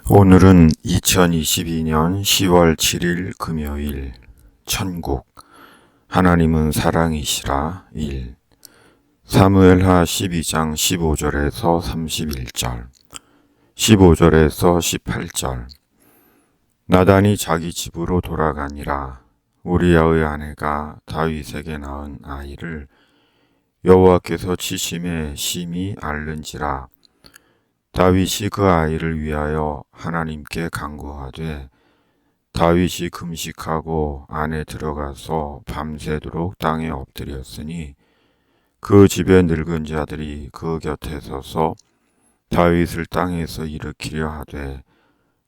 오늘은 2022년 10월 7일 금요일. 천국. 하나님은 사랑이시라. 1. 사무엘하 12장 15절에서 31절, 15절에서 18절. 나단이 자기 집으로 돌아가니라. 우리야의 아내가 다윗에게 낳은 아이를 여호와께서 치심에 심히 앓는지라. 다윗이 그 아이를 위하여 하나님께 간구하되 다윗이 금식하고 안에 들어가서 밤새도록 땅에 엎드렸으니 그 집의 늙은 자들이 그 곁에 서서 다윗을 땅에서 일으키려 하되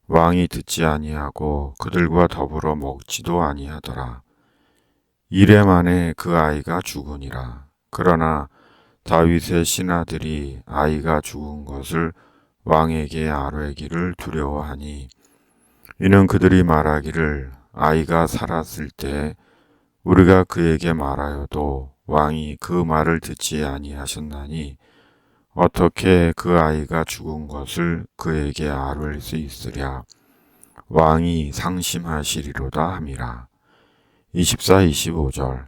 왕이 듣지 아니하고 그들과 더불어 먹지도 아니하더라. 이레 만에 그 아이가 죽으니라. 그러나 다윗의 신하들이 아이가 죽은 것을 왕에게 아뢰기를 두려워하니 이는 그들이 말하기를 아이가 살았을 때 우리가 그에게 말하여도 왕이 그 말을 듣지 아니하셨나니 어떻게 그 아이가 죽은 것을 그에게 아뢰일 수 있으랴. 왕이 상심하시리로다 함이라. 24, 25절.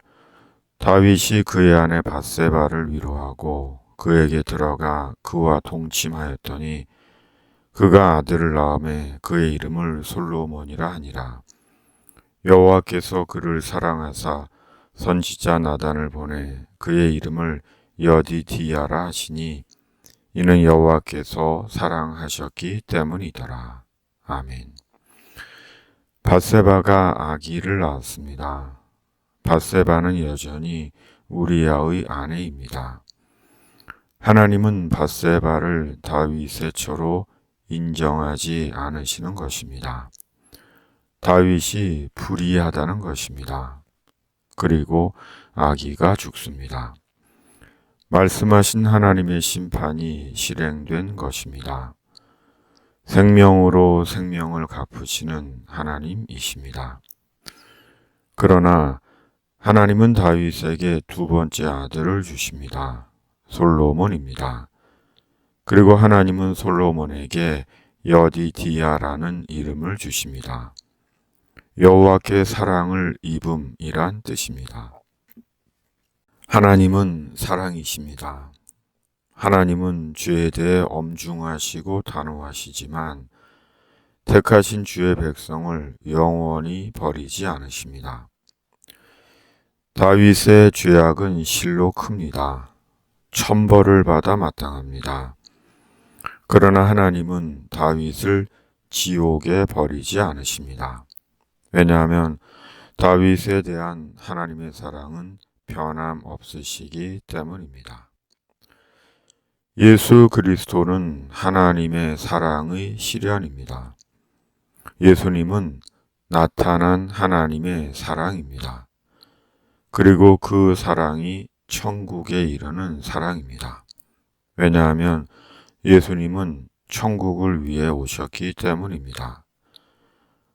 다윗이 그의 아내 밧세바를 위로하고 그에게 들어가 그와 동침하였더니 그가 아들을 낳음에 그의 이름을 솔로몬이라 하니라. 여호와께서 그를 사랑하사 선지자 나단을 보내 그의 이름을 여디디야라 하시니 이는 여호와께서 사랑하셨기 때문이더라. 아멘. 밧세바가 아기를 낳았습니다. 밧세바는 여전히 우리야의 아내입니다. 하나님은 밧세바를 다윗의 처로 인정하지 않으시는 것입니다. 다윗이 불의하다는 것입니다. 그리고 아기가 죽습니다. 말씀하신 하나님의 심판이 실행된 것입니다. 생명으로 생명을 갚으시는 하나님이십니다. 그러나 하나님은 다윗에게 두 번째 아들을 주십니다. 솔로몬입니다. 그리고 하나님은 솔로몬에게 여디디야라는 이름을 주십니다. 여호와께 사랑을 입음이란 뜻입니다. 하나님은 사랑이십니다. 하나님은 죄에 대해 엄중하시고 단호하시지만 택하신 주의 백성을 영원히 버리지 않으십니다. 다윗의 죄악은 실로 큽니다. 천벌을 받아 마땅합니다. 그러나 하나님은 다윗을 지옥에 버리지 않으십니다. 왜냐하면 다윗에 대한 하나님의 사랑은 변함없으시기 때문입니다. 예수 그리스도는 하나님의 사랑의 실현입니다. 예수님은 나타난 하나님의 사랑입니다. 그리고 그 사랑이 천국에 이르는 사랑입니다. 왜냐하면 예수님은 천국을 위해 오셨기 때문입니다.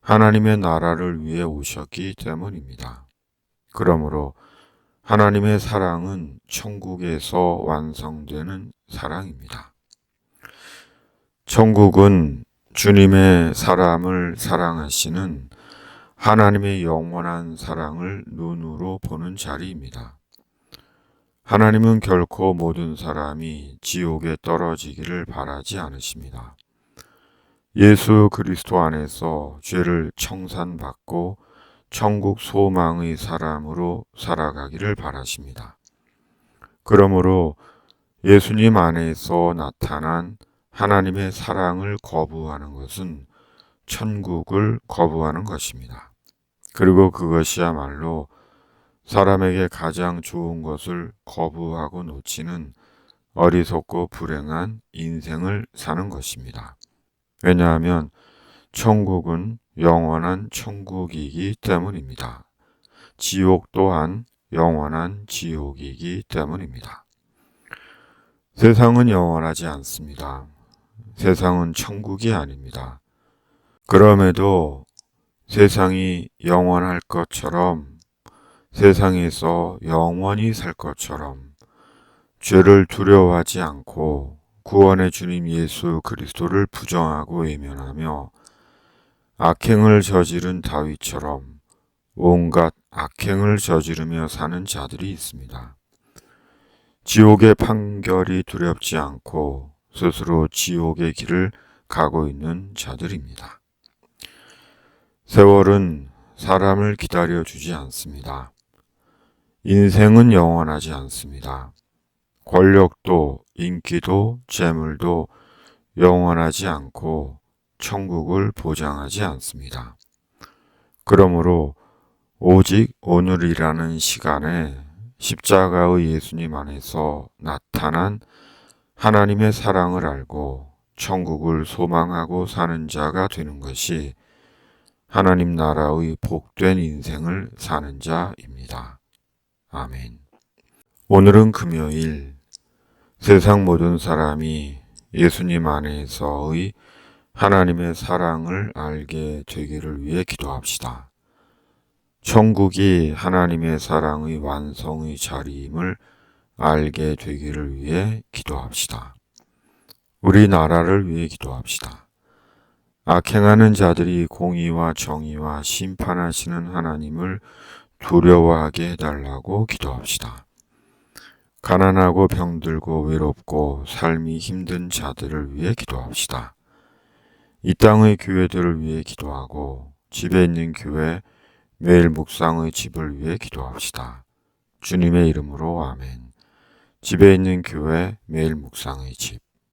하나님의 나라를 위해 오셨기 때문입니다. 그러므로 하나님의 사랑은 천국에서 완성되는 사랑입니다. 천국은 주님의 사람을 사랑하시는 하나님의 영원한 사랑을 눈으로 보는 자리입니다. 하나님은 결코 모든 사람이 지옥에 떨어지기를 바라지 않으십니다. 예수 그리스도 안에서 죄를 청산받고 천국 소망의 사람으로 살아가기를 바라십니다. 그러므로 예수님 안에서 나타난 하나님의 사랑을 거부하는 것은 천국을 거부하는 것입니다. 그리고 그것이야말로 사람에게 가장 좋은 것을 거부하고 놓치는 어리석고 불행한 인생을 사는 것입니다. 왜냐하면 천국은 영원한 천국이기 때문입니다. 지옥 또한 영원한 지옥이기 때문입니다. 세상은 영원하지 않습니다. 세상은 천국이 아닙니다. 그럼에도 세상이 영원할 것처럼 세상에서 영원히 살 것처럼 죄를 두려워하지 않고 구원의 주님 예수 그리스도를 부정하고 외면하며 악행을 저지른 다윗처럼 온갖 악행을 저지르며 사는 자들이 있습니다. 지옥의 판결이 두렵지 않고 스스로 지옥의 길을 가고 있는 자들입니다. 세월은 사람을 기다려주지 않습니다. 인생은 영원하지 않습니다. 권력도 인기도 재물도 영원하지 않고 천국을 보장하지 않습니다. 그러므로 오직 오늘이라는 시간에 십자가의 예수님 안에서 나타난 하나님의 사랑을 알고 천국을 소망하고 사는 자가 되는 것이 하나님 나라의 복된 인생을 사는 자입니다. 아멘. 오늘은 금요일, 세상 모든 사람이 예수님 안에서의 하나님의 사랑을 알게 되기를 위해 기도합시다. 천국이 하나님의 사랑의 완성의 자리임을 알게 되기를 위해 기도합시다. 우리나라를 위해 기도합시다. 악행하는 자들이 공의와 정의와 심판하시는 하나님을 두려워하게 해달라고 기도합시다. 가난하고 병들고 외롭고 삶이 힘든 자들을 위해 기도합시다. 이 땅의 교회들을 위해 기도하고 집에 있는 교회 매일 묵상의 집을 위해 기도합시다. 주님의 이름으로 아멘. 집에 있는 교회 매일 묵상의 집.